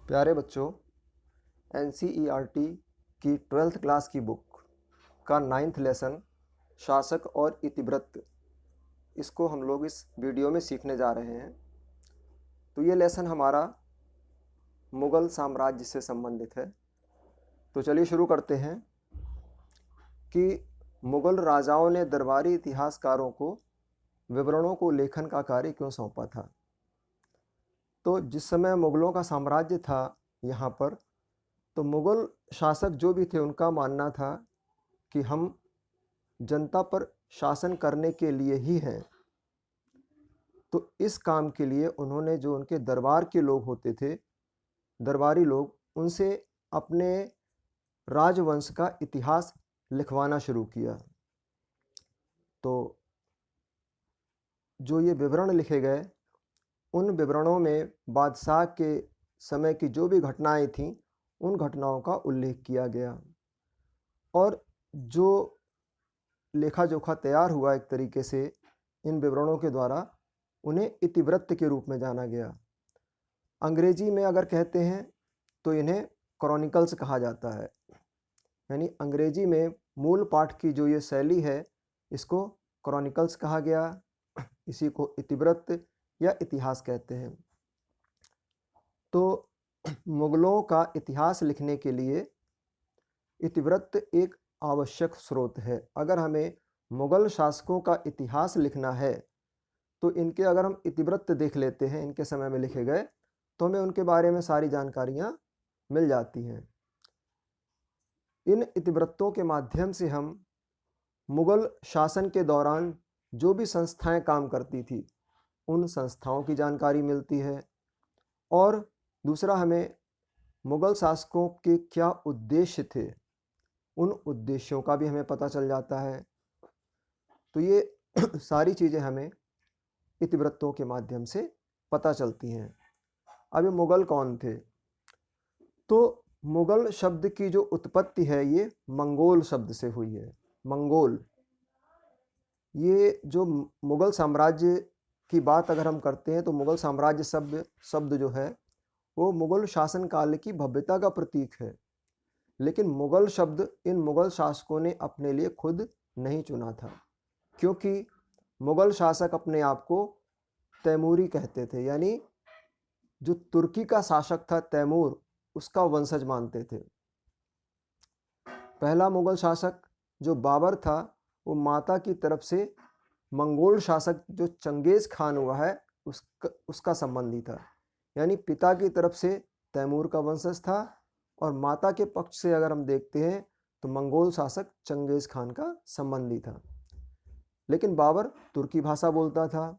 प्यारे बच्चों, NCERT की 12th क्लास की बुक का 9th लेसन शासक और इतिवृत्त, इसको हम लोग इस वीडियो में सीखने जा रहे हैं। तो ये लेसन हमारा मुग़ल साम्राज्य से संबंधित है। तो चलिए शुरू करते हैं कि मुग़ल राजाओं ने दरबारी इतिहासकारों को विवरणों को लेखन का कार्य क्यों सौंपा था। तो जिस समय मुग़लों का साम्राज्य था यहाँ पर, तो मुग़ल शासक जो भी थे उनका मानना था कि हम जनता पर शासन करने के लिए ही हैं। तो इस काम के लिए उन्होंने जो उनके दरबार के लोग होते थे, दरबारी लोग, उनसे अपने राजवंश का इतिहास लिखवाना शुरू किया। तो जो ये विवरण लिखे गए, उन विवरणों में बादशाह के समय की जो भी घटनाएं थीं, उन घटनाओं का उल्लेख किया गया। और जो लेखा जोखा तैयार हुआ एक तरीके से इन विवरणों के द्वारा, उन्हें इतिवृत्त के रूप में जाना गया। अंग्रेजी में अगर कहते हैं तो इन्हें क्रॉनिकल्स कहा जाता है। यानी अंग्रेजी में मूल पाठ की जो ये शैली है, इसको क्रॉनिकल्स कहा गया। इसी को इतिवृत्त या इतिहास कहते हैं। तो मुग़लों का इतिहास लिखने के लिए इतिवृत्त एक आवश्यक स्रोत है। अगर हमें मुग़ल शासकों का इतिहास लिखना है तो इनके अगर हम इतिवृत्त देख लेते हैं, इनके समय में लिखे गए, तो हमें उनके बारे में सारी जानकारियाँ मिल जाती हैं। इन इतिवृत्तों के माध्यम से हम मुग़ल शासन के दौरान जो भी संस्थाएं काम करती थी, उन संस्थाओं की जानकारी मिलती है। और दूसरा, हमें मुग़ल शासकों के क्या उद्देश्य थे, उन उद्देश्यों का भी हमें पता चल जाता है। तो ये सारी चीज़ें हमें इतिवृत्तों के माध्यम से पता चलती हैं। अब ये मुग़ल कौन थे? तो मुग़ल शब्द की जो उत्पत्ति है, ये मंगोल शब्द से हुई है। मंगोल, ये जो मुग़ल साम्राज्य की बात अगर हम करते हैं, तो मुग़ल साम्राज्य शब्द जो है, वो मुग़ल शासन काल की भव्यता का प्रतीक है। लेकिन मुग़ल शब्द इन मुग़ल शासकों ने अपने लिए खुद नहीं चुना था, क्योंकि मुग़ल शासक अपने आप को तैमूरी कहते थे। यानी जो तुर्की का शासक था तैमूर, उसका वंशज मानते थे। पहला मुग़ल शासक जो बाबर था, वो माता की तरफ से मंगोल शासक जो चंगेज़ खान हुआ है, उसका संबंधी था। यानी पिता की तरफ से तैमूर का वंशज था, और माता के पक्ष से अगर हम देखते हैं तो मंगोल शासक चंगेज़ खान का संबंधी था। लेकिन बाबर तुर्की भाषा बोलता था,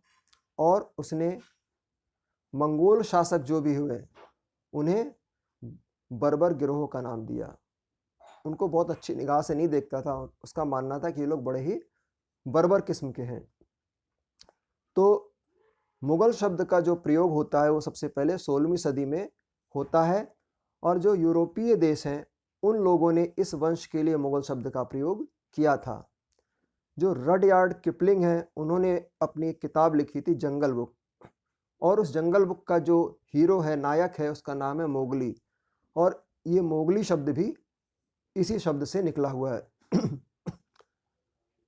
और उसने मंगोल शासक जो भी हुए, उन्हें बर्बर गिरोह का नाम दिया। उनको बहुत अच्छी निगाह से नहीं देखता था। उसका मानना था कि ये लोग बड़े ही बर्बर किस्म के हैं। तो मुग़ल शब्द का जो प्रयोग होता है, वो सबसे पहले 16वीं सदी में होता है। और जो यूरोपीय देश हैं, उन लोगों ने इस वंश के लिए मुग़ल शब्द का प्रयोग किया था। जो रडयार्ड किपलिंग हैं, उन्होंने अपनी एक किताब लिखी थी, जंगल बुक। और उस जंगल बुक का जो हीरो है, नायक है, उसका नाम है मोगली। और ये मोगली शब्द भी इसी शब्द से निकला हुआ है।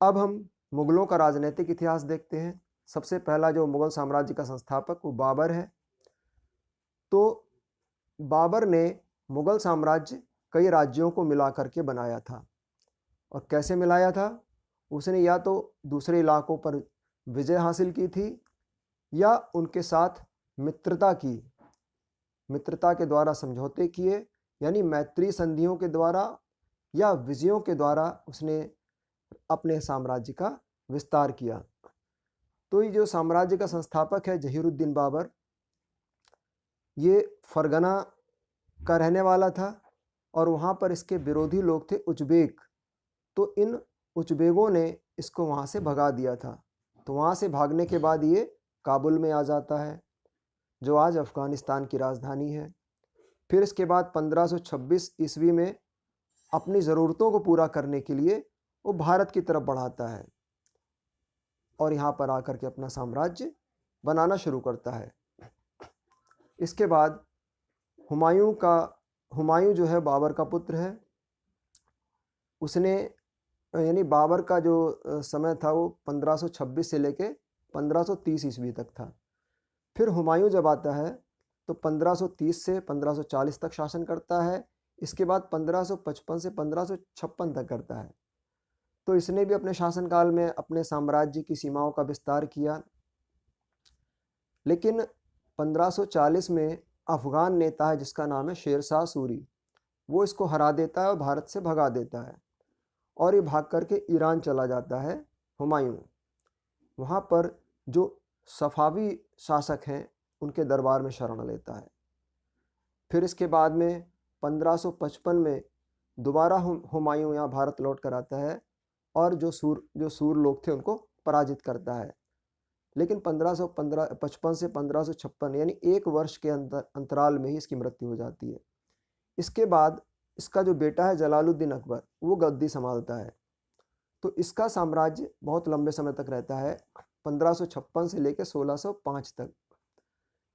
अब हम मुग़लों का राजनीतिक इतिहास देखते हैं। सबसे पहला जो मुग़ल साम्राज्य का संस्थापक, वो बाबर है। तो बाबर ने मुग़ल साम्राज्य कई राज्यों को मिला करके बनाया था। और कैसे मिलाया था? उसने या तो दूसरे इलाकों पर विजय हासिल की थी, या उनके साथ मित्रता की। मित्रता के द्वारा समझौते किए, यानी मैत्री संधियों के द्वारा या विजयों के द्वारा उसने अपने साम्राज्य का विस्तार किया। तो ये जो साम्राज्य का संस्थापक है, जहीरुद्दीन बाबर, ये फरगना का रहने वाला था, और वहाँ पर इसके विरोधी लोग थे उज़्बेक। तो इन उज़्बेकों ने इसको वहाँ से भगा दिया था। तो वहाँ से भागने के बाद ये काबुल में आ जाता है, जो आज अफ़गानिस्तान की राजधानी है। फिर इसके बाद 1526 ईस्वी में अपनी ज़रूरतों को पूरा करने के लिए वो भारत की तरफ बढ़ाता है, और यहाँ पर आकर के अपना साम्राज्य बनाना शुरू करता है। इसके बाद हुमायूं जो है बाबर का पुत्र है। उसने यानी बाबर का जो समय था वो 1526 से लेके 1530 ईस्वी तक था। फिर हुमायूं जब आता है तो 1530 से 1540 तक शासन करता है। इसके बाद 1555 से 1556 तक करता है। तो इसने भी अपने शासनकाल में अपने साम्राज्य की सीमाओं का विस्तार किया। लेकिन 1540 में अफगान नेता है जिसका नाम है शेरशाह सूरी, वो इसको हरा देता है और भारत से भगा देता है और ये भाग करके ईरान चला जाता है हुमायूं। वहाँ पर जो सफावी शासक हैं उनके दरबार में शरण लेता है। फिर इसके बाद में 1555 में दोबारा हुमायूं यहाँ भारत लौट कर आता है और जो सूर लोग थे उनको पराजित करता है। लेकिन 1555 से 1556 यानी एक वर्ष के अंतराल में ही इसकी मृत्यु हो जाती है। इसके बाद इसका जो बेटा है जलालुद्दीन अकबर वो गद्दी संभालता है। तो इसका साम्राज्य बहुत लंबे समय तक रहता है, 1556 से लेकर 1605 तक।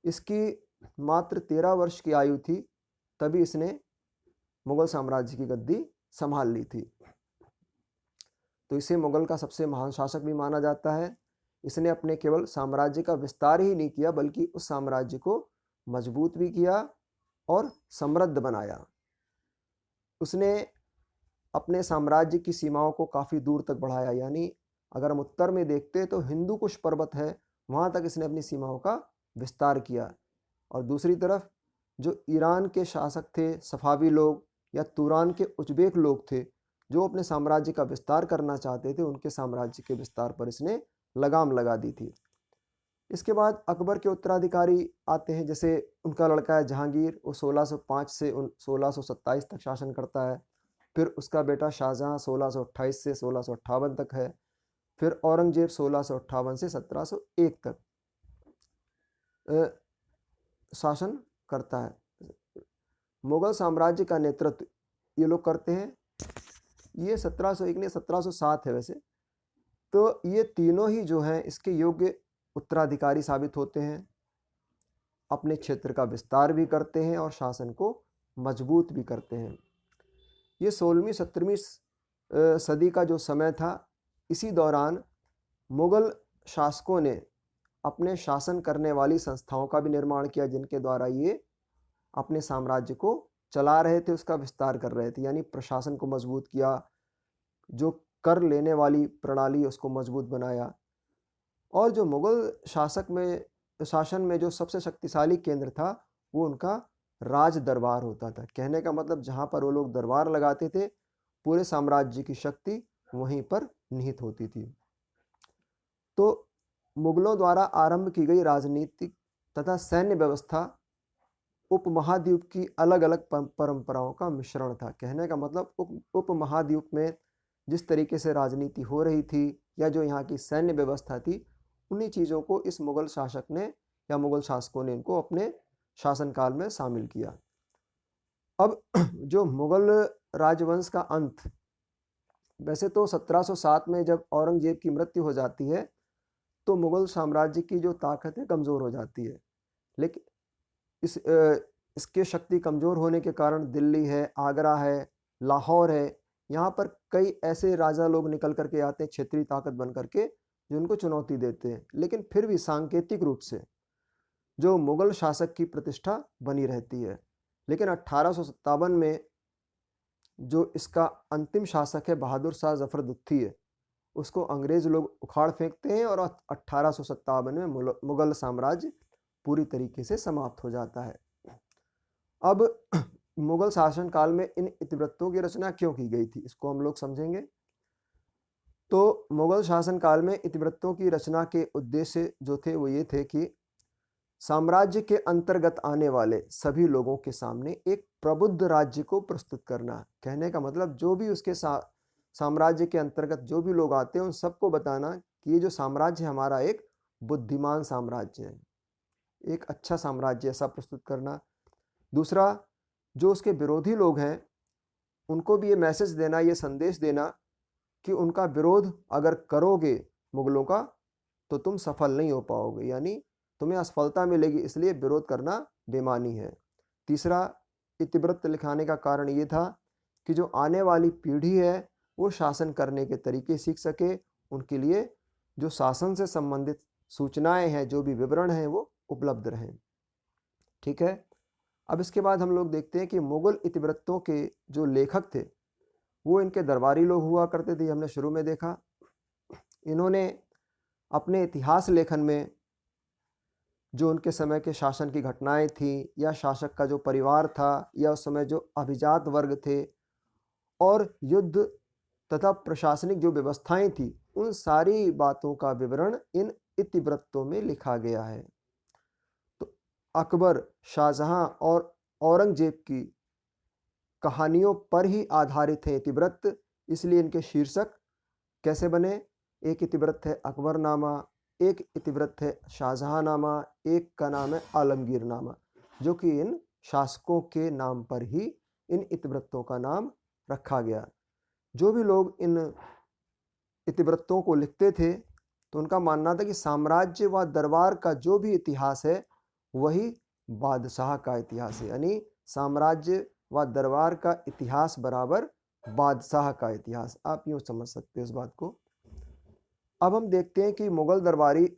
इसकी मात्र 13 वर्ष की आयु थी तभी इसने मुगल साम्राज्य की गद्दी संभाल ली थी। तो इसे मुगल का सबसे महान शासक भी माना जाता है। इसने अपने केवल साम्राज्य का विस्तार ही नहीं किया बल्कि उस साम्राज्य को मजबूत भी किया और समृद्ध बनाया। उसने अपने साम्राज्य की सीमाओं को काफ़ी दूर तक बढ़ाया। यानी अगर हम उत्तर में देखते तो हिंदू कुश पर्वत है, वहाँ तक इसने अपनी सीमाओं का विस्तार किया। और दूसरी तरफ जो ईरान के शासक थे सफावी लोग या तुरान के उज़्बेक लोग थे जो अपने साम्राज्य का विस्तार करना चाहते थे, उनके साम्राज्य के विस्तार पर इसने लगाम लगा दी थी। इसके बाद अकबर के उत्तराधिकारी आते हैं, जैसे उनका लड़का है जहांगीर, वो 1605 से 1627 तक शासन करता है। फिर उसका बेटा शाहजहां 1628 से 1658 तक है। फिर औरंगजेब 1658 से 1701 तक शासन करता है। मुगल साम्राज्य का नेतृत्व ये लोग करते हैं। ये 1701 ने 1707 है वैसे। तो ये तीनों ही जो हैं इसके योग्य उत्तराधिकारी साबित होते हैं, अपने क्षेत्र का विस्तार भी करते हैं और शासन को मजबूत भी करते हैं। ये 16वीं 17वीं सदी का जो समय था, इसी दौरान मुगल शासकों ने अपने शासन करने वाली संस्थाओं का भी निर्माण किया जिनके द्वारा ये अपने साम्राज्य को चला रहे थे, उसका विस्तार कर रहे थे। यानी प्रशासन को मजबूत किया, जो कर लेने वाली प्रणाली उसको मजबूत बनाया। और जो मुगल शासन में जो सबसे शक्तिशाली केंद्र था वो उनका राज दरबार होता था। कहने का मतलब जहाँ पर वो लोग दरबार लगाते थे पूरे साम्राज्य की शक्ति वहीं पर निहित होती थी। तो मुगलों द्वारा आरंभ की गई राजनीतिक तथा सैन्य व्यवस्था उपमहाद्वीप की अलग अलग परंपराओं का मिश्रण था। कहने का मतलब उपमहाद्वीप में जिस तरीके से राजनीति हो रही थी या जो यहाँ की सैन्य व्यवस्था थी, उन्हीं चीज़ों को इस मुगल शासक ने या मुगल शासकों ने इनको अपने शासनकाल में शामिल किया। अब जो मुगल राजवंश का अंत, वैसे तो 1707 में जब औरंगजेब की मृत्यु हो जाती है तो मुगल साम्राज्य की जो ताकत है कमज़ोर हो जाती है। लेकिन इसके शक्ति कमज़ोर होने के कारण दिल्ली है, आगरा है, लाहौर है, यहाँ पर कई ऐसे राजा लोग निकल करके आते हैं क्षेत्रीय ताकत बन करके जो उनको चुनौती देते हैं। लेकिन फिर भी सांकेतिक रूप से जो मुगल शासक की प्रतिष्ठा बनी रहती है। लेकिन 1857 में जो इसका अंतिम शासक है बहादुर शाह जफर दुत्ती है, उसको अंग्रेज लोग उखाड़ फेंकते हैं और 1857 में मुगल साम्राज्य पूरी तरीके से समाप्त हो जाता है। अब मुगल शासन काल में इन इतिवृत्तों की रचना क्यों की गई थी, इसको हम लोग समझेंगे। तो मुगल शासन काल में इतिवृत्तों की रचना के उद्देश्य जो थे वो ये थे कि साम्राज्य के अंतर्गत आने वाले सभी लोगों के सामने एक प्रबुद्ध राज्य को प्रस्तुत करना। कहने का मतलब जो भी उसके साम्राज्य के अंतर्गत जो भी लोग आते हैं उन सबको बताना कि ये जो साम्राज्य हमारा एक बुद्धिमान साम्राज्य है, एक अच्छा साम्राज्य, ऐसा प्रस्तुत करना। दूसरा, जो उसके विरोधी लोग हैं उनको भी ये मैसेज देना, ये संदेश देना कि उनका विरोध अगर करोगे मुगलों का तो तुम सफल नहीं हो पाओगे, यानी तुम्हें असफलता मिलेगी, इसलिए विरोध करना बेमानी है। तीसरा इतिवृत्त लिखाने का कारण ये था कि जो आने वाली पीढ़ी है वो शासन करने के तरीके सीख सके, उनके लिए जो शासन से संबंधित सूचनाएं हैं, जो भी विवरण हैं, वो उपलब्ध रहें। ठीक है। अब इसके बाद हम लोग देखते हैं कि मुगल इतिवृत्तों के जो लेखक थे वो इनके दरबारी लोग हुआ करते थे। हमने शुरू में देखा, इन्होंने अपने इतिहास लेखन में जो उनके समय के शासन की घटनाएं थी, या शासक का जो परिवार था, या उस समय जो अभिजात वर्ग थे, और युद्ध तथा प्रशासनिक जो व्यवस्थाएं थी, उन सारी बातों का विवरण इन इतिवृत्तों में लिखा गया है। तो अकबर, शाहजहां और औरंगजेब की कहानियों पर ही आधारित है इतिवृत्त, इसलिए इनके शीर्षक कैसे बने? एक इतिवृत्त है अकबरनामा, एक इतिवृत्त है शाहजहांनामा, एक का नाम है आलमगीरनामा, जो कि इन शासकों के नाम पर ही इन इतिवृत्तों का नाम रखा गया। जो भी लोग इन इतिवृत्तों को लिखते थे तो उनका मानना था कि साम्राज्य व दरबार का जो भी इतिहास है वही बादशाह का इतिहास है, यानी साम्राज्य व दरबार का इतिहास बराबर बादशाह का इतिहास। आप यूँ समझ सकते हो इस बात को। अब हम देखते हैं कि मुगल दरबारी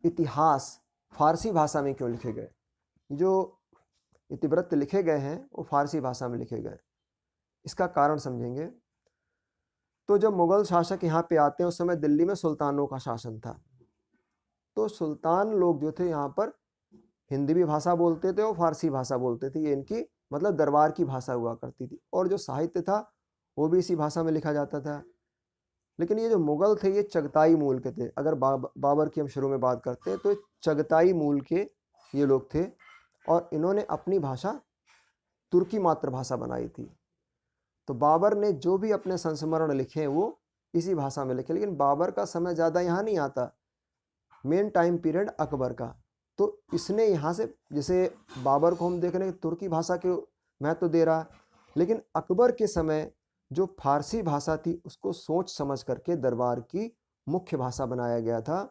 इतिहास फारसी भाषा में क्यों लिखे गए। जो इतिवृत्त लिखे गए हैं वो फारसी भाषा में लिखे गए, इसका कारण समझेंगे। तो जब मुगल शासक यहाँ पे आते हैं उस समय दिल्ली में सुल्तानों का शासन था, तो सुल्तान लोग जो थे यहाँ पर हिंदी भी भाषा बोलते थे और फारसी भाषा बोलते थे। ये इनकी मतलब दरबार की भाषा हुआ करती थी, और जो साहित्य था वो भी इसी भाषा में लिखा जाता था। लेकिन ये जो मुगल थे ये चगताई मूल के थे। अगर बाबर की हम शुरू में बात करते हैं तो चगताई मूल के ये लोग थे, और इन्होंने अपनी भाषा तुर्की मातृभाषा बनाई थी। तो बाबर ने जो भी अपने संस्मरण लिखे वो इसी भाषा में लिखे। लेकिन बाबर का समय ज़्यादा यहाँ नहीं आता, मेन टाइम पीरियड अकबर का। तो इसने यहाँ से, जैसे बाबर को हम देख रहे हैं तुर्की भाषा के महत्व दे रहा, लेकिन अकबर के समय जो फारसी भाषा थी उसको सोच समझ करके दरबार की मुख्य भाषा बनाया गया था,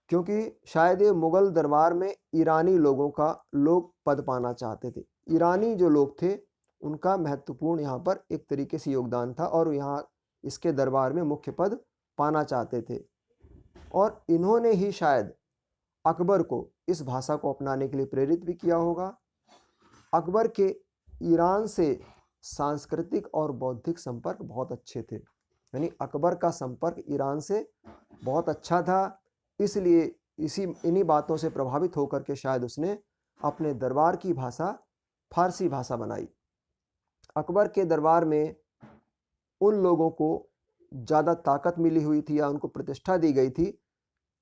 क्योंकि शायद ये मुगल दरबार में ईरानी लोगों का लोग पद पाना चाहते थे। ईरानी जो लोग थे उनका महत्वपूर्ण यहाँ पर एक तरीके से योगदान था, और यहाँ इसके दरबार में मुख्य पद पाना चाहते थे। और इन्होंने ही शायद अकबर को इस भाषा को अपनाने के लिए प्रेरित भी किया होगा। अकबर के ईरान से सांस्कृतिक और बौद्धिक संपर्क बहुत अच्छे थे, यानी अकबर का संपर्क ईरान से बहुत अच्छा था। इसलिए इन्हीं बातों से प्रभावित होकर के शायद उसने अपने दरबार की भाषा फारसी भाषा बनाई। अकबर के दरबार में उन लोगों को ज़्यादा ताकत मिली हुई थी या उनको प्रतिष्ठा दी गई थी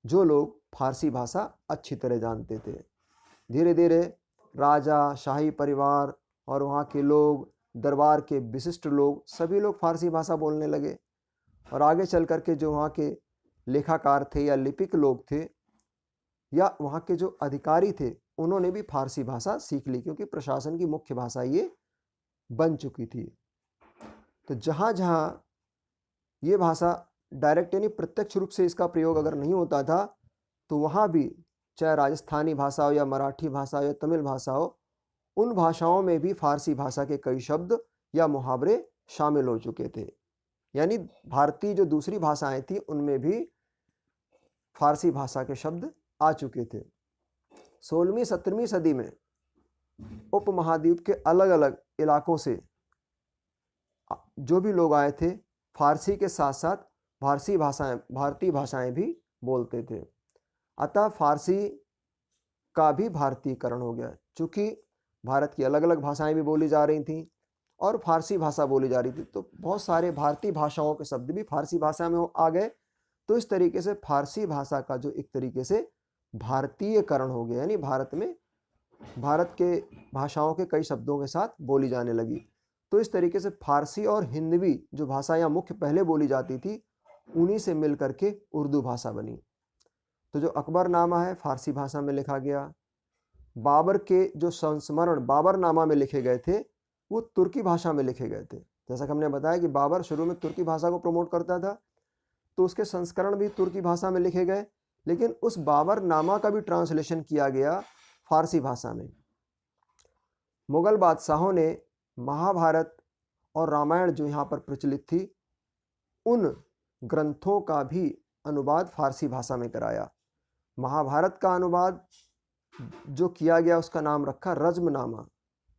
जो लोग फारसी भाषा अच्छी तरह जानते थे। धीरे धीरे राजा, शाही परिवार और वहाँ के लोग, दरबार के विशिष्ट लोग, सभी लोग फारसी भाषा बोलने लगे। और आगे चल कर के जो वहाँ के लेखाकार थे या लिपिक लोग थे या वहाँ के जो अधिकारी थे उन्होंने भी फारसी भाषा सीख ली, क्योंकि प्रशासन की मुख्य भाषा ये बन चुकी थी। तो जहाँ जहाँ ये भाषा डायरेक्ट यानी प्रत्यक्ष रूप से इसका प्रयोग अगर नहीं होता था तो वहाँ भी, चाहे राजस्थानी भाषा हो या मराठी भाषा हो या तमिल भाषा हो, उन भाषाओं में भी फारसी भाषा के कई शब्द या मुहावरे शामिल हो चुके थे। यानी भारतीय जो दूसरी भाषाएं थी उनमें भी फारसी भाषा के शब्द आ चुके थे। 16वीं 17वीं सदी में उपमहाद्वीप के अलग अलग इलाकों से जो भी लोग आए थे फारसी के साथ साथ भारतीय भाषाएं भी बोलते थे। अतः फारसी का भी भारतीयकरण हो गया, चूँकि भारत की अलग अलग भाषाएं भी बोली जा रही थीं और फारसी भाषा बोली जा रही थी, तो बहुत सारे भारतीय भाषाओं के शब्द भी फारसी भाषा में आ गए। तो इस तरीके से फारसी भाषा का जो एक तरीके से भारतीयकरण हो गया, यानी भारत के भाषाओं के कई शब्दों के साथ बोली जाने लगी। तो इस तरीके से फारसी और हिंदवी जो भाषा यहाँ मुख्य पहले बोली जाती थी उन्हीं से मिल करके उर्दू भाषा बनी। तो जो अकबरनामा है फारसी भाषा में लिखा गया। बाबर के जो संस्मरण बाबरनामा में लिखे गए थे वो तुर्की भाषा में लिखे गए थे। जैसा कि हमने बताया कि बाबर शुरू में तुर्की भाषा को प्रमोट करता था, तो उसके संस्करण भी तुर्की भाषा में लिखे गए, लेकिन उस बाबरनामा का भी ट्रांसलेशन किया गया फारसी भाषा में। मुगल बादशाहों ने महाभारत और रामायण जो यहाँ पर प्रचलित थी, उन ग्रंथों का भी अनुवाद फारसी भाषा में कराया। महाभारत का अनुवाद जो किया गया उसका नाम रखा रज्मनामा,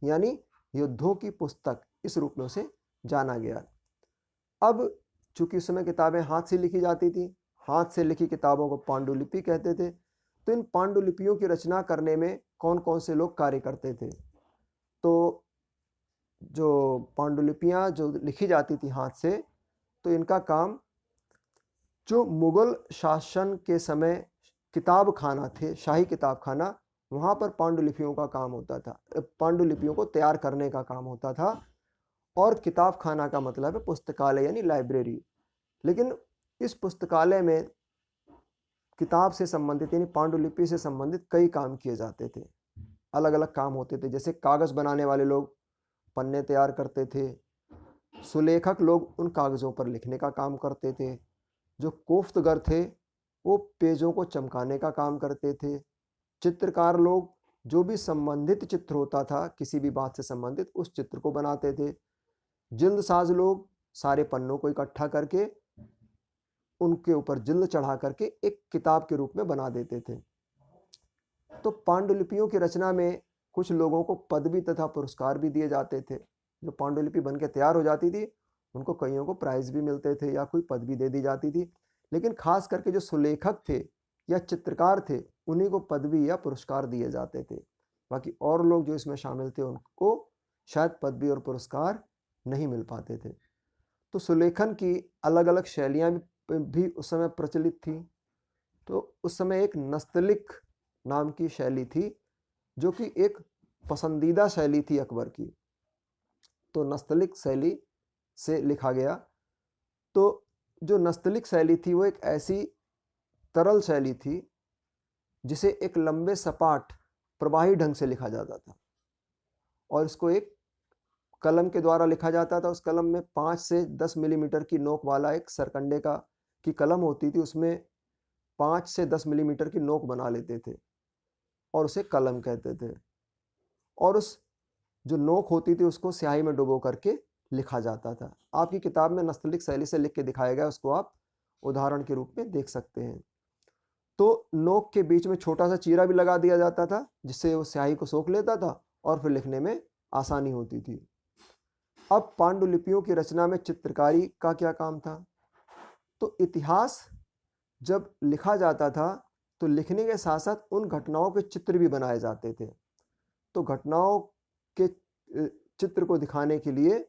यानी युद्धों की पुस्तक, इस रूप में उसे जाना गया। अब चूंकि उस समय किताबें हाथ से लिखी जाती थी, हाथ से लिखी किताबों को पांडुलिपि कहते थे। तो इन पांडुलिपियों की रचना करने में कौन कौन से लोग कार्य करते थे? तो जो पांडुलिपियाँ जो लिखी जाती थी हाथ से, तो इनका काम जो मुगल शासन के समय किताब खाना थे, शाही किताब खाना, वहाँ पर पांडुलिपियों का काम होता था, पांडुलिपियों को तैयार करने का काम होता था। और किताब खाना का मतलब है पुस्तकालय यानी लाइब्रेरी। लेकिन इस पुस्तकालय में किताब से संबंधित यानी पांडुलिपि से संबंधित कई काम किए जाते थे, अलग अलग काम होते थे। जैसे कागज़ बनाने वाले लोग पन्ने तैयार करते थे, सुलेखक लोग उन कागज़ों पर लिखने का काम करते थे, जो कोफ्तगर थे वो पेजों को चमकाने का काम करते थे, चित्रकार लोग जो भी संबंधित चित्र होता था किसी भी बात से संबंधित, उस चित्र को बनाते थे, जिल्दसाज लोग सारे पन्नों को इकट्ठा करके उनके ऊपर जिल्द चढ़ा करके एक किताब के रूप में बना देते थे। तो पांडुलिपियों की रचना में कुछ लोगों को पदवी तथा पुरस्कार भी दिए जाते थे। जो पांडुलिपि बन के तैयार हो जाती थी उनको कईयों को प्राइज भी मिलते थे या कोई पदवी दे दी जाती थी। लेकिन खास करके जो सुलेखक थे या चित्रकार थे उन्हीं को पदवी या पुरस्कार दिए जाते थे। बाकी और लोग जो इसमें शामिल थे उनको शायद पदवी और पुरस्कार नहीं मिल पाते थे। तो सुलेखन की अलग अलग शैलियाँ भी उस समय प्रचलित थी। तो उस समय एक नस्तलिक नाम की शैली थी जो कि एक पसंदीदा शैली थी अकबर की। तो नस्तलिक शैली से लिखा गया। तो जो नस्तलिक शैली थी वो एक ऐसी तरल शैली थी जिसे एक लंबे सपाट प्रवाही ढंग से लिखा जाता था और इसको एक कलम के द्वारा लिखा जाता था। उस कलम में 5 से 10 मिलीमीटर की नोक वाला एक सरकंडे की कलम होती थी, उसमें 5 से 10 मिलीमीटर की नोक बना लेते थे और उसे कलम कहते थे। और उस जो नोक होती थी उसको स्याही में डुबो करके लिखा जाता था। आपकी किताब में नस्तलिक शैली से लिख के दिखाया गया, उसको आप उदाहरण के रूप में देख सकते हैं। तो नोक के बीच में छोटा सा चीरा भी लगा दिया जाता था जिससे वो स्याही को सोख लेता था और फिर लिखने में आसानी होती थी। अब पांडुलिपियों की रचना में चित्रकारी का क्या काम था? तो इतिहास जब लिखा जाता था तो लिखने के साथ साथ उन घटनाओं के चित्र भी बनाए जाते थे। तो घटनाओं के चित्र को दिखाने के लिए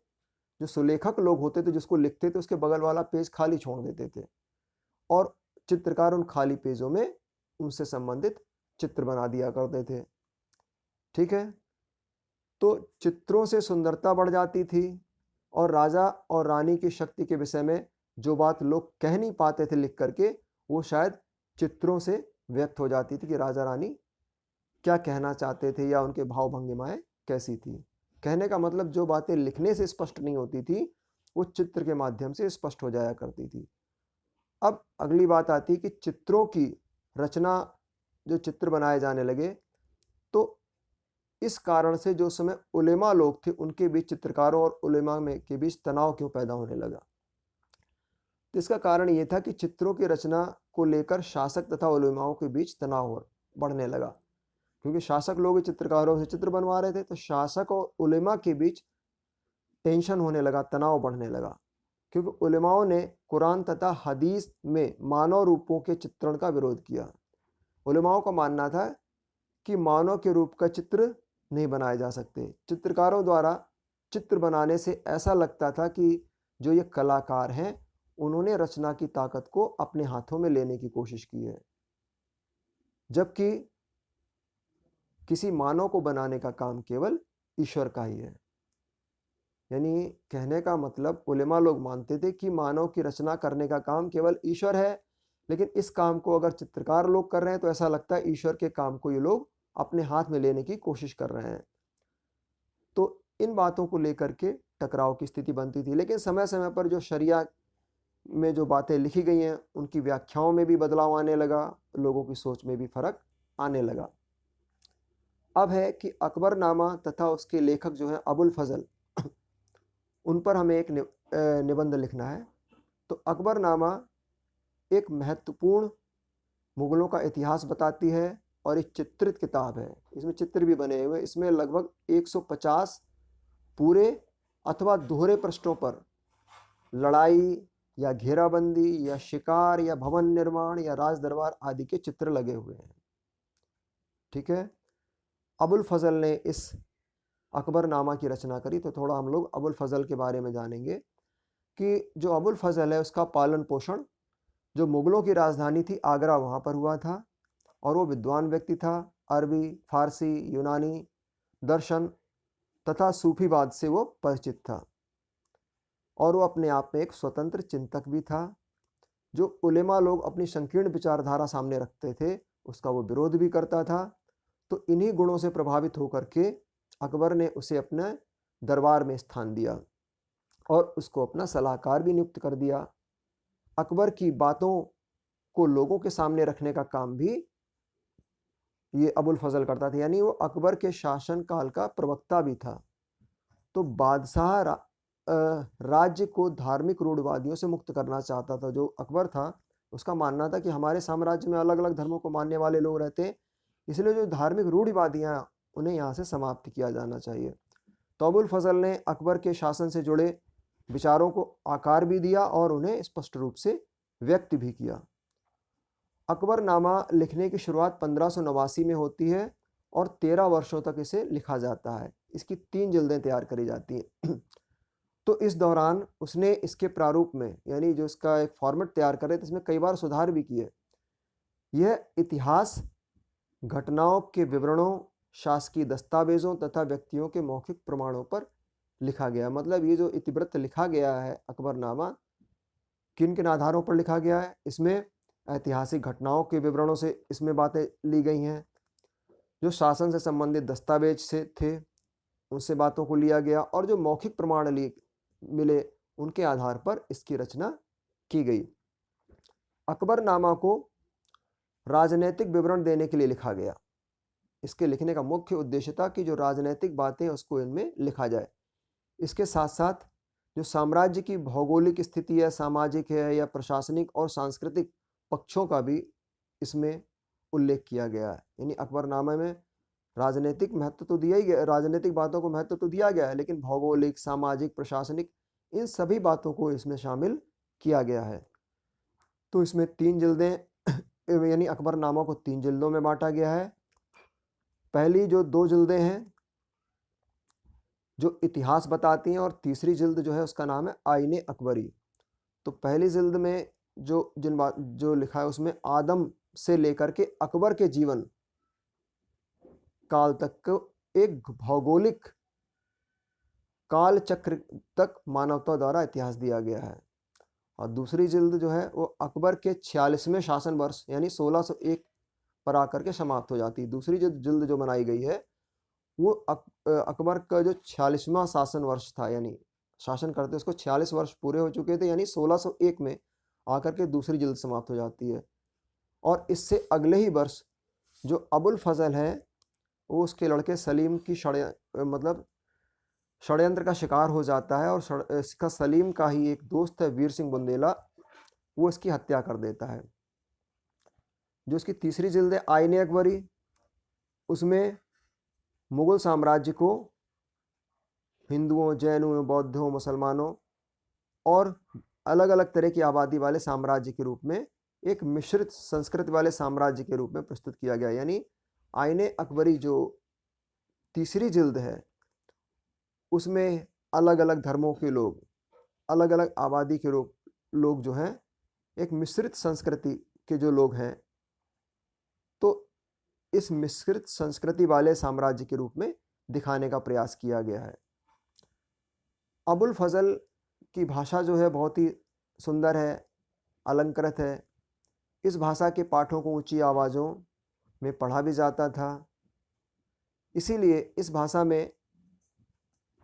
जो सुलेखक लोग होते थे जिसको लिखते थे उसके बगल वाला पेज खाली छोड़ देते थे और चित्रकार उन खाली पेजों में उनसे संबंधित चित्र बना दिया करते थे। ठीक है, तो चित्रों से सुंदरता बढ़ जाती थी और राजा और रानी की शक्ति के विषय में जो बात लोग कह नहीं पाते थे लिख करके, वो शायद चित्रों से व्यक्त हो जाती थी कि राजा रानी क्या कहना चाहते थे या उनके भाव भंगिमाएं कैसी थी। कहने का मतलब जो बातें लिखने से स्पष्ट नहीं होती थी वो चित्र के माध्यम से स्पष्ट हो जाया करती थी। अब अगली बात आती है कि चित्रों की रचना, जो चित्र बनाए जाने लगे तो इस कारण से जो समय उलेमा लोग थे उनके बीच, चित्रकारों और उलेमा में के बीच तनाव क्यों पैदा होने लगा? तो इसका कारण ये था कि चित्रों की रचना को लेकर शासक तथा उलेमाओं के बीच तनाव बढ़ने लगा, क्योंकि शासक लोग चित्रकारों से चित्र बनवा रहे थे। तो शासक और उलेमा के बीच टेंशन होने लगा, तनाव बढ़ने लगा, क्योंकि उलेमाओं ने कुरान तथा हदीस में मानव रूपों के चित्रण का विरोध किया। उलेमाओं का मानना था कि मानव के रूप का चित्र नहीं बनाए जा सकते। चित्रकारों द्वारा चित्र बनाने से ऐसा लगता था कि जो ये कलाकार हैं उन्होंने रचना की ताकत को अपने हाथों में लेने की कोशिश की है, जबकि किसी मानव को बनाने का काम केवल ईश्वर का ही है। यानी कहने का मतलब उलेमा लोग मानते थे कि मानव की रचना करने का काम केवल ईश्वर है, लेकिन इस काम को अगर चित्रकार लोग कर रहे हैं तो ऐसा लगता है ईश्वर के काम को ये लोग अपने हाथ में लेने की कोशिश कर रहे हैं। तो इन बातों को लेकर के टकराव की स्थिति बनती थी। लेकिन समय समय पर जो शरिया में जो बातें लिखी गई हैं उनकी व्याख्याओं में भी बदलाव आने लगा, लोगों की सोच में भी फर्क आने लगा। अब है कि अकबरनामा तथा उसके लेखक जो हैं अबुल फजल, उन पर हमें एक निबंध लिखना है। तो अकबरनामा एक महत्वपूर्ण मुगलों का इतिहास बताती है और एक चित्रित किताब है। इसमें चित्र भी बने हुए। इसमें लगभग 150 पूरे अथवा दोहरे पृष्ठों पर लड़ाई या घेराबंदी या शिकार या भवन निर्माण या राज दरबार आदि के चित्र लगे हुए हैं। ठीक है। अबुल फजल ने इस अकबरनामा की रचना करी। तो थोड़ा हम लोग अबुल फजल के बारे में जानेंगे कि जो अबुल फजल है उसका पालन पोषण जो मुगलों की राजधानी थी आगरा वहाँ पर हुआ था, और वो विद्वान व्यक्ति था। अरबी, फारसी, यूनानी दर्शन तथा सूफीवाद से वो परिचित था, और वो अपने आप में एक स्वतंत्र चिंतक भी था। जो उलेमा लोग अपनी संकीर्ण विचारधारा सामने रखते थे उसका वो विरोध भी करता था। तो इन्हीं गुणों से प्रभावित होकर के अकबर ने उसे अपने दरबार में स्थान दिया और उसको अपना सलाहकार भी नियुक्त कर दिया। अकबर की बातों को लोगों के सामने रखने का काम भी ये अबुल फजल करता था, यानी वो अकबर के शासन काल का प्रवक्ता भी था। तो बादशाह राज्य को धार्मिक रूढ़वादियों से मुक्त करना चाहता था। जो अकबर था उसका मानना था कि हमारे साम्राज्य में अलग अलग धर्मों को मानने वाले लोग रहते हैं, इसलिए जो धार्मिक रूढ़िवादियाँ उन्हें यहाँ से समाप्त किया जाना चाहिए। तो अबुल फजल ने अकबर के शासन से जुड़े विचारों को आकार भी दिया और उन्हें स्पष्ट रूप से व्यक्त भी किया। अकबरनामा लिखने की शुरुआत 1589 में होती है और 13 वर्षों तक इसे लिखा जाता है। इसकी 3 जिल्दें तैयार करी जाती हैं। तो इस दौरान उसने इसके प्रारूप में, यानी जो इसका एक फॉर्मेट तैयार करे, तो इसमें कई बार सुधार भी किए। यह इतिहास घटनाओं के विवरणों, शासकीय दस्तावेजों तथा व्यक्तियों के मौखिक प्रमाणों पर लिखा गया। मतलब ये जो इतिवृत्त लिखा गया है अकबरनामा, किन किन आधारों पर लिखा गया है? इसमें ऐतिहासिक घटनाओं के विवरणों से इसमें बातें ली गई हैं। जो शासन से संबंधित दस्तावेज से थे उनसे बातों को लिया गया, और जो मौखिक प्रमाण मिले उनके आधार पर इसकी रचना की गई। अकबरनामा को राजनैतिक विवरण देने के लिए लिखा गया। इसके लिखने का मुख्य उद्देश्य था कि जो राजनैतिक बातें उसको इनमें लिखा जाए। इसके साथ साथ जो साम्राज्य की भौगोलिक स्थिति है, सामाजिक है या प्रशासनिक और सांस्कृतिक पक्षों का भी इसमें उल्लेख किया गया है। यानी अकबरनामा में राजनीतिक महत्व तो दिया ही गया, राजनीतिक बातों को महत्व तो दिया गया है, लेकिन भौगोलिक, सामाजिक, प्रशासनिक, इन सभी बातों को इसमें शामिल किया गया है। तो इसमें 3 जिल्दें, यानी अकबरनामा को 3 जिल्दों में बांटा गया है। पहली जो 2 जिल्दें हैं जो इतिहास बताती हैं, और तीसरी जिल्द जो है उसका नाम है आईने अकबरी। तो पहली जिल्द में जो लिखा है उसमें आदम से लेकर के अकबर के जीवन काल तक को एक भौगोलिक काल चक्र तक मानवता द्वारा इतिहास दिया गया है। और दूसरी जिल्द जो है वो अकबर के 46वें शासन वर्ष यानी 1601 पर आकर के समाप्त हो जाती है। दूसरी जो जिल्द जो बनाई गई है वो अकबर का जो 46वां शासन वर्ष था, यानी शासन करते उसको 46 वर्ष पूरे हो चुके थे, यानी 1601 में आकर के दूसरी जिल्द समाप्त हो जाती है। और इससे अगले ही वर्ष जो अबुल फजल है वो उसके लड़के सलीम की षड्यंत्र का शिकार हो जाता है, और इसका सलीम का ही एक दोस्त है वीर सिंह बुंदेला, वो इसकी हत्या कर देता है। जो इसकी तीसरी जिल्द है आईने अकबरी, उसमें मुगल साम्राज्य को हिंदुओं, जैनों, बौद्धों, मुसलमानों और अलग अलग तरह की आबादी वाले साम्राज्य के रूप में एक मिश्रित संस्कृति वाले साम्राज्य के रूप में प्रस्तुत किया गया। यानी आईने अकबरी जो तीसरी जिल्द है उसमें अलग अलग धर्मों के लोग, अलग अलग आबादी के लोग जो हैं, एक मिश्रित संस्कृति के जो लोग हैं, तो इस मिश्रित संस्कृति वाले साम्राज्य के रूप में दिखाने का प्रयास किया गया है। अबुल फजल की भाषा जो है बहुत ही सुंदर है, अलंकृत है। इस भाषा के पाठों को ऊंची आवाज़ों में पढ़ा भी जाता था, इसीलिए इस भाषा में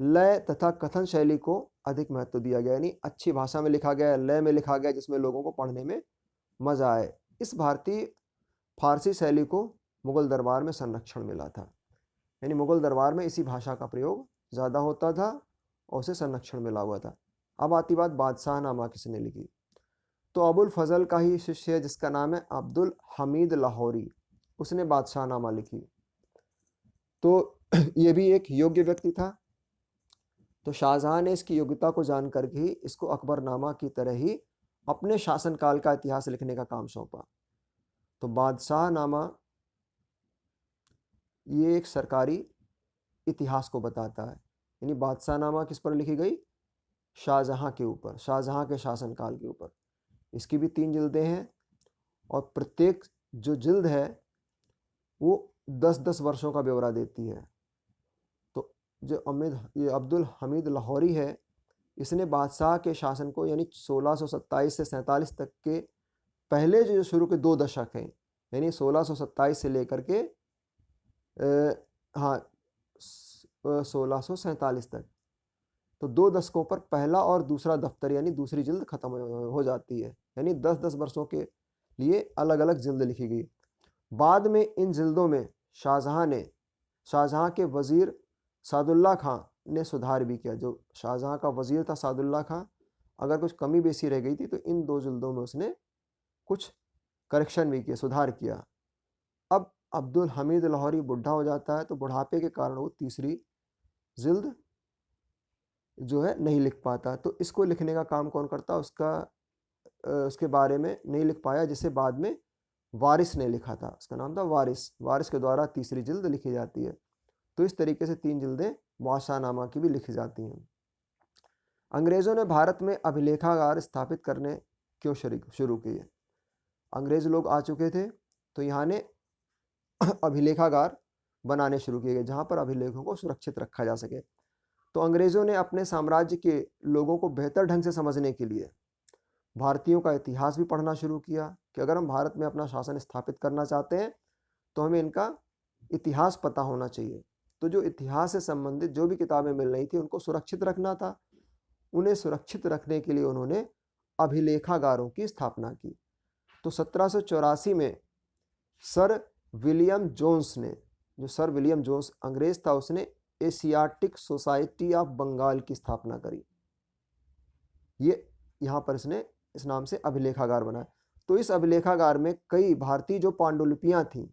लय तथा कथन शैली को अधिक महत्व दिया गया। यानी अच्छी भाषा में लिखा गया, लय में लिखा गया, जिसमें लोगों को पढ़ने में मज़ा आए। इस भारतीय फारसी शैली को मुगल दरबार में संरक्षण मिला था। यानी मुगल दरबार में इसी भाषा का प्रयोग ज़्यादा होता था और उसे संरक्षण मिला हुआ था। अब आती बात बादशाहनामा किसने लिखी। तो अबुल फजल का ही शिष्य है जिसका नाम है अब्दुल हमीद लाहौरी, उसने बादशाहनामा लिखी। तो ये भी एक योग्य व्यक्ति था। तो शाहजहां ने इसकी योग्यता को जानकर ही इसको अकबरनामा की तरह ही अपने शासनकाल का इतिहास लिखने का काम सौंपा। तो बादशाहनामा ये एक सरकारी इतिहास को बताता है। यानी बादशाहनामा किस पर लिखी गई, शाहजहां के ऊपर, शाहजहां के शासनकाल के ऊपर। इसकी भी 3 जिल्दें हैं और प्रत्येक जो जिल्द है वो 10-10 वर्षों का ब्यौरा देती है। तो जो ये अब्दुल हमीद लाहौरी है, इसने बादशाह के शासन को यानी 1627 से 47 तक के पहले जो शुरू के 2 दशक हैं, यानी 1627 से लेकर के हाँ 1647 तक, तो 2 दशकों पर पहला और दूसरा दफ्तर यानी दूसरी जिल्द खत्म हो जाती है। यानी 10-10 वर्षों के लिए अलग अलग जिल्द लिखी गई। बाद में इन जिल्दों में शाहजहां के वजीर सादुल्ला खां ने सुधार भी किया। जो शाहजहां का वजीर था सादुल्ला खां, अगर कुछ कमी बेसी रह गई थी तो इन 2 जिल्दों में उसने कुछ करेक्शन भी किया, सुधार किया। अब अब्दुल हमीद लाहौरी बुढ़ा हो जाता है, तो बुढ़ापे के कारण वो तीसरी जिल्द जो है नहीं लिख पाता। तो इसको लिखने का काम कौन करता, उसके बारे में नहीं लिख पाया, जिसे बाद में वारिस ने लिखा था, उसका नाम था वारिस। वारिस के द्वारा तीसरी जिल्द लिखी जाती है। तो इस तरीके से 3 जिल्दें बादशाहनामा की भी लिखी जाती हैं। अंग्रेज़ों ने भारत में अभिलेखागार स्थापित करने क्यों शुरू किए। अंग्रेज लोग आ चुके थे, तो यहाँ ने अभिलेखागार बनाने शुरू किए गए जहाँ पर अभिलेखों को सुरक्षित रखा जा सके। तो अंग्रेज़ों ने अपने साम्राज्य के लोगों को बेहतर ढंग से समझने के लिए भारतीयों का इतिहास भी पढ़ना शुरू किया कि अगर हम भारत में अपना शासन स्थापित करना चाहते हैं तो हमें इनका इतिहास पता होना चाहिए। तो जो इतिहास से संबंधित जो भी किताबें मिल रही थी उनको सुरक्षित रखना था। उन्हें सुरक्षित रखने के लिए उन्होंने अभिलेखागारों की स्थापना की। तो 1784 में सर विलियम जोन्स ने, जो सर विलियम जोन्स अंग्रेज था, उसने एशियाटिक सोसाइटी ऑफ बंगाल की स्थापना करी। ये यहाँ पर इसने इस नाम से अभिलेखागार बनाया। तो इस अभिलेखागार में कई भारतीय जो पांडुलिपियां थीं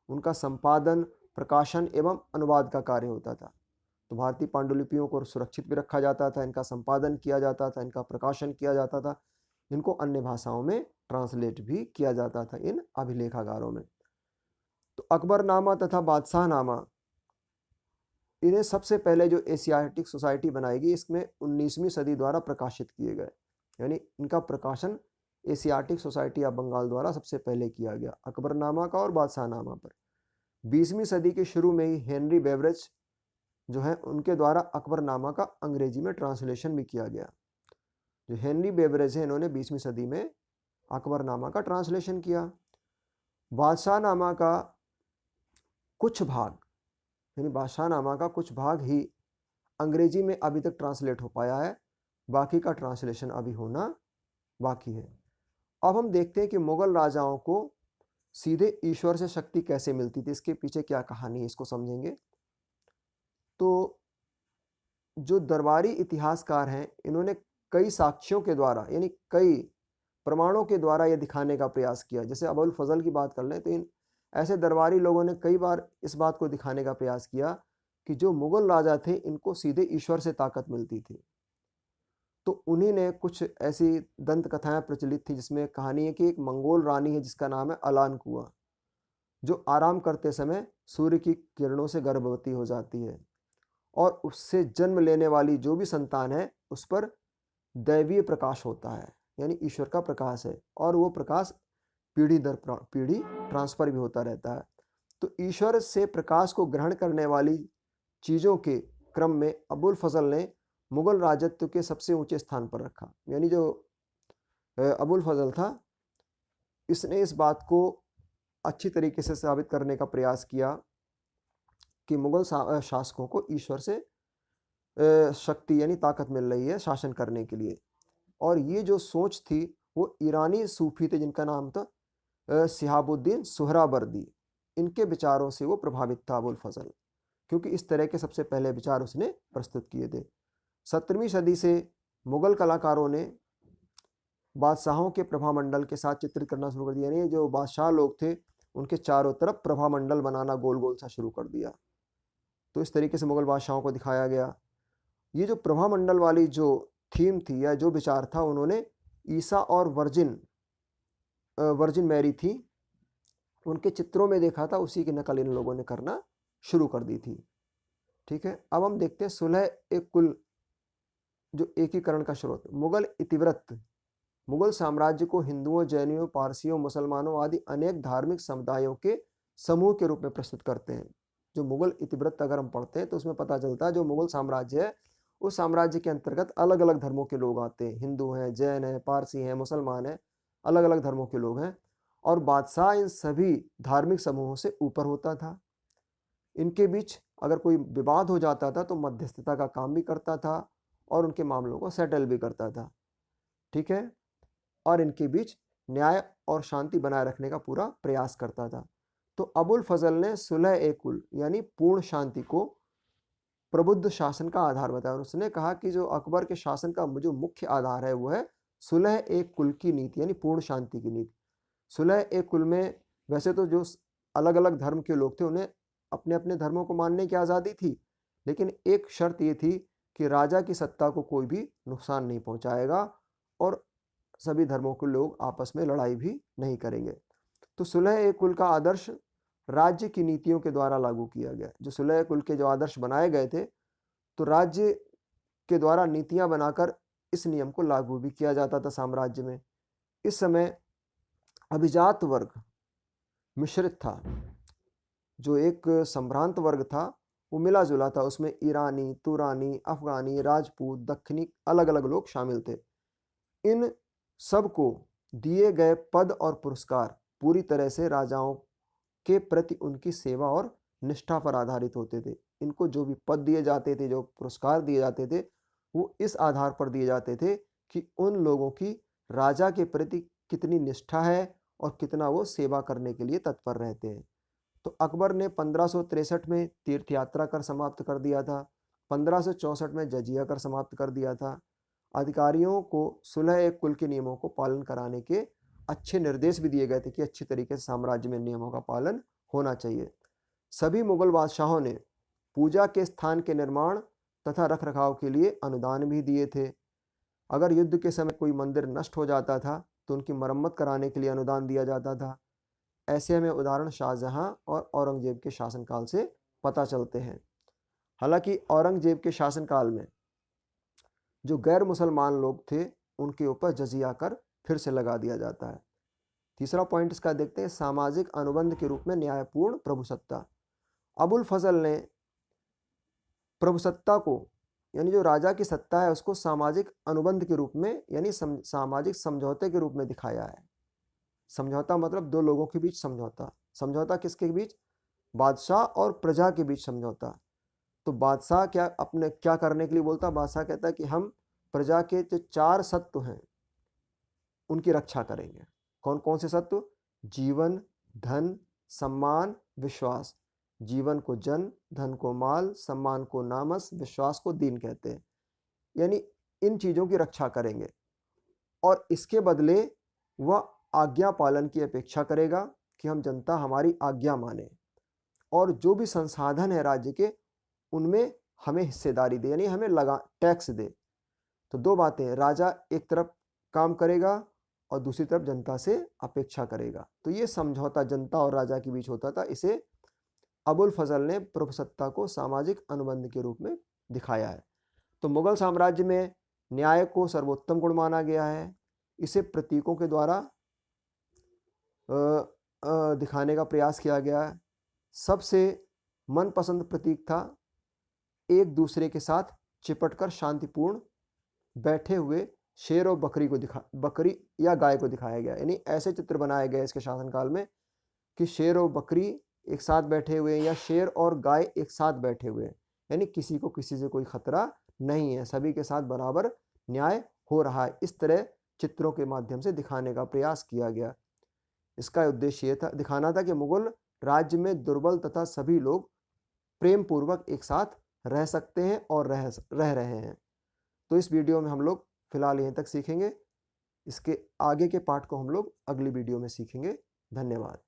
उनका संपादन, प्रकाशन एवं अनुवाद का कार्य होता था। तो भारतीय पांडुलिपियों को सुरक्षित भी रखा जाता था, इनका संपादन किया जाता था, इनका प्रकाशन किया जाता था, इनको अन्य भाषाओं में ट्रांसलेट भी किया जाता था इन अभिलेखागारों में। तो अकबरनामा तथा बादशाहनामा, इन्हें सबसे पहले जो एशियाटिक सोसाइटी बनाएगी इसमें 19वीं सदी द्वारा प्रकाशित किए गए। यानी इनका प्रकाशन एशियाटिक सोसाइटी ऑफ बंगाल द्वारा सबसे पहले किया गया, अकबरनामा का और बादशाहनामा पर। 20वीं सदी के शुरू में ही हेनरी बेवरेज जो है उनके द्वारा अकबरनामा का अंग्रेजी में ट्रांसलेशन भी किया गया। जो हेनरी बेवरेज है, इन्होंने 20वीं सदी में अकबरनामा का ट्रांसलेशन किया। बादशाहनामा का कुछ भाग, यानी बादशाहनामा का कुछ भाग ही अंग्रेजी में अभी तक ट्रांसलेट हो पाया है, बाकी का ट्रांसलेशन अभी होना बाकी है। अब हम देखते हैं कि मुगल राजाओं को सीधे ईश्वर से शक्ति कैसे मिलती थी, इसके पीछे क्या कहानी है, इसको समझेंगे। तो जो दरबारी इतिहासकार हैं, इन्होंने कई साक्ष्यों के द्वारा यानी कई प्रमाणों के द्वारा यह दिखाने का प्रयास किया। जैसे अबुल फजल की बात कर लें तो इन ऐसे दरबारी लोगों ने कई बार इस बात को दिखाने का प्रयास किया कि जो मुगल राजा थे इनको सीधे ईश्वर से ताकत मिलती थी। तो उन्हीं ने कुछ ऐसी दंत कथाएं प्रचलित थी जिसमें कहानी है कि एक मंगोल रानी है जिसका नाम है अलान कुआ, जो आराम करते समय सूर्य की किरणों से गर्भवती हो जाती है और उससे जन्म लेने वाली जो भी संतान है उस पर दैवीय प्रकाश होता है, यानी ईश्वर का प्रकाश है, और वो प्रकाश पीढ़ी दर पीढ़ी ट्रांसफर भी होता रहता है। तो ईश्वर से प्रकाश को ग्रहण करने वाली चीज़ों के क्रम में अबुल फजल ने मुगल राजत्व के सबसे ऊंचे स्थान पर रखा। यानी जो अबुल फजल था, इसने इस बात को अच्छी तरीके से साबित करने का प्रयास किया कि मुगल शासकों को ईश्वर से शक्ति यानी ताकत मिल रही है शासन करने के लिए। और ये जो सोच थी वो ईरानी सूफी थे जिनका नाम था शिहाबुद्दीन सुहरावर्दी, इनके विचारों से वो प्रभावित था अबुल फजल। क्योंकि इस तरह के सबसे पहले विचार उसने प्रस्तुत किए थे। 17वीं सदी से मुगल कलाकारों ने बादशाहों के प्रभामंडल के साथ चित्रित करना शुरू कर दिया, यानी जो बादशाह लोग थे उनके चारों तरफ प्रभामंडल बनाना गोल गोल सा शुरू कर दिया। तो इस तरीके से मुगल बादशाहों को दिखाया गया। ये जो प्रभामंडल वाली जो थीम थी या जो विचार था, उन्होंने ईसा और वर्जिन मैरी थी उनके चित्रों में देखा था, उसी की नकल इन लोगों ने करना शुरू कर दी थी। ठीक है, अब हम देखते हैं सुलह एक कुल जो एकीकरण का स्रोत। मुगल इतिवृत्त मुगल साम्राज्य को हिंदुओं, जैनियों, पारसियों, मुसलमानों आदि अनेक धार्मिक समुदायों के समूह के रूप में प्रस्तुत करते हैं। जो मुगल इतिवृत्त अगर हम पढ़ते हैं तो उसमें पता चलता है जो मुगल साम्राज्य है उस साम्राज्य के अंतर्गत अलग अलग धर्मों के लोग आते हैं, हिंदू हैं, जैन हैं, पारसी हैं, मुसलमान हैं, अलग अलग धर्मों के लोग हैं। और बादशाह इन सभी धार्मिक समूहों से ऊपर होता था। इनके बीच अगर कोई विवाद हो जाता था तो मध्यस्थता का काम भी करता था और उनके मामलों को सेटल भी करता था। ठीक है, और इनके बीच न्याय और शांति बनाए रखने का पूरा प्रयास करता था। तो अबुल फजल ने सुलह ए कुल यानी पूर्ण शांति को प्रबुद्ध शासन का आधार बताया। उसने कहा कि जो अकबर के शासन का जो मुख्य आधार है वो है सुलह ए कुल की नीति यानी पूर्ण शांति की नीति। सुलह ए कुल में वैसे तो जो अलग अलग धर्म के लोग थे उन्हें अपने अपने धर्मों को मानने की आज़ादी थी, लेकिन एक शर्त ये थी कि राजा की सत्ता को कोई भी नुकसान नहीं पहुंचाएगा और सभी धर्मों के लोग आपस में लड़ाई भी नहीं करेंगे। तो सुलह ए कुल का आदर्श राज्य की नीतियों के द्वारा लागू किया गया। जो सुलह ए कुल के जो आदर्श बनाए गए थे तो राज्य के द्वारा नीतियां बनाकर इस नियम को लागू भी किया जाता था साम्राज्य में। इस समय अभिजात वर्ग मिश्रित था, जो एक संभ्रांत वर्ग था वो मिला जुला था, उसमें ईरानी, तुरानी, अफगानी, राजपूत, दक्षिणी अलग अलग लोग शामिल थे। इन सबको दिए गए पद और पुरस्कार पूरी तरह से राजाओं के प्रति उनकी सेवा और निष्ठा पर आधारित होते थे। इनको जो भी पद दिए जाते थे, जो पुरस्कार दिए जाते थे, वो इस आधार पर दिए जाते थे कि उन लोगों की राजा के प्रति कितनी निष्ठा है और कितना वो सेवा करने के लिए तत्पर रहते हैं। तो अकबर ने 1563 में तीर्थ यात्रा कर समाप्त कर दिया था, 1564 में जजिया कर समाप्त कर दिया था। अधिकारियों को सुलह ए कुल के नियमों को पालन कराने के अच्छे निर्देश भी दिए गए थे कि अच्छी तरीके से साम्राज्य में नियमों का पालन होना चाहिए। सभी मुगल बादशाहों ने पूजा के स्थान के निर्माण तथा रखरखाव के लिए अनुदान भी दिए थे। अगर युद्ध के समय कोई मंदिर नष्ट हो जाता था तो उनकी मरम्मत कराने के लिए अनुदान दिया जाता था। ऐसे हमें उदाहरण शाहजहां और औरंगजेब के शासनकाल से पता चलते हैं। हालांकि औरंगजेब के शासनकाल में जो गैर मुसलमान लोग थे उनके ऊपर जजिया कर फिर से लगा दिया जाता है। तीसरा पॉइंट इसका देखते हैं, सामाजिक अनुबंध के रूप में न्यायपूर्ण प्रभुसत्ता। अबुल फजल ने प्रभुसत्ता को यानी जो राजा की सत्ता है उसको सामाजिक अनुबंध के रूप में यानी सामाजिक समझौते के रूप में दिखाया है। समझौता मतलब दो लोगों के बीच समझौता। समझौता किसके बीच? बादशाह और प्रजा के बीच समझौता। तो बादशाह क्या करने के लिए बोलता है? बादशाह कहता है कि हम प्रजा के जो 4 सत्व हैं उनकी रक्षा करेंगे। कौन कौन से सत्व? जीवन, धन, सम्मान, विश्वास। जीवन को जन, धन को माल, सम्मान को नामस, विश्वास को दीन कहते हैं। यानी इन चीजों की रक्षा करेंगे और इसके बदले वह आज्ञा पालन की अपेक्षा करेगा कि हम जनता हमारी आज्ञा माने और जो भी संसाधन है राज्य के उनमें हमें हिस्सेदारी दे, यानी हमें टैक्स दे। तो दो बातें, राजा एक तरफ काम करेगा और दूसरी तरफ जनता से अपेक्षा करेगा। तो ये समझौता जनता और राजा के बीच होता था। इसे अबुल फजल ने प्रभुसत्ता को सामाजिक अनुबंध के रूप में दिखाया है। तो मुगल साम्राज्य में न्याय को सर्वोत्तम गुण माना गया है। इसे प्रतीकों के द्वारा दिखाने का प्रयास किया गया है। सबसे मनपसंद प्रतीक था एक दूसरे के साथ चिपटकर शांतिपूर्ण बैठे हुए शेर और बकरी या गाय को दिखाया गया। यानी ऐसे चित्र बनाए गए इसके शासनकाल में कि शेर और बकरी एक साथ बैठे हुए या शेर और गाय एक साथ बैठे हुए, यानी किसी को किसी से कोई खतरा नहीं है, सभी के साथ बराबर न्याय हो रहा है। इस तरह चित्रों के माध्यम से दिखाने का प्रयास किया गया। इसका उद्देश्य ये था, दिखाना था कि मुगल राज्य में दुर्बल तथा सभी लोग प्रेम पूर्वक एक साथ रह सकते हैं और रह रहे हैं। तो इस वीडियो में हम लोग फिलहाल यहीं तक सीखेंगे। इसके आगे के पार्ट को हम लोग अगली वीडियो में सीखेंगे। धन्यवाद।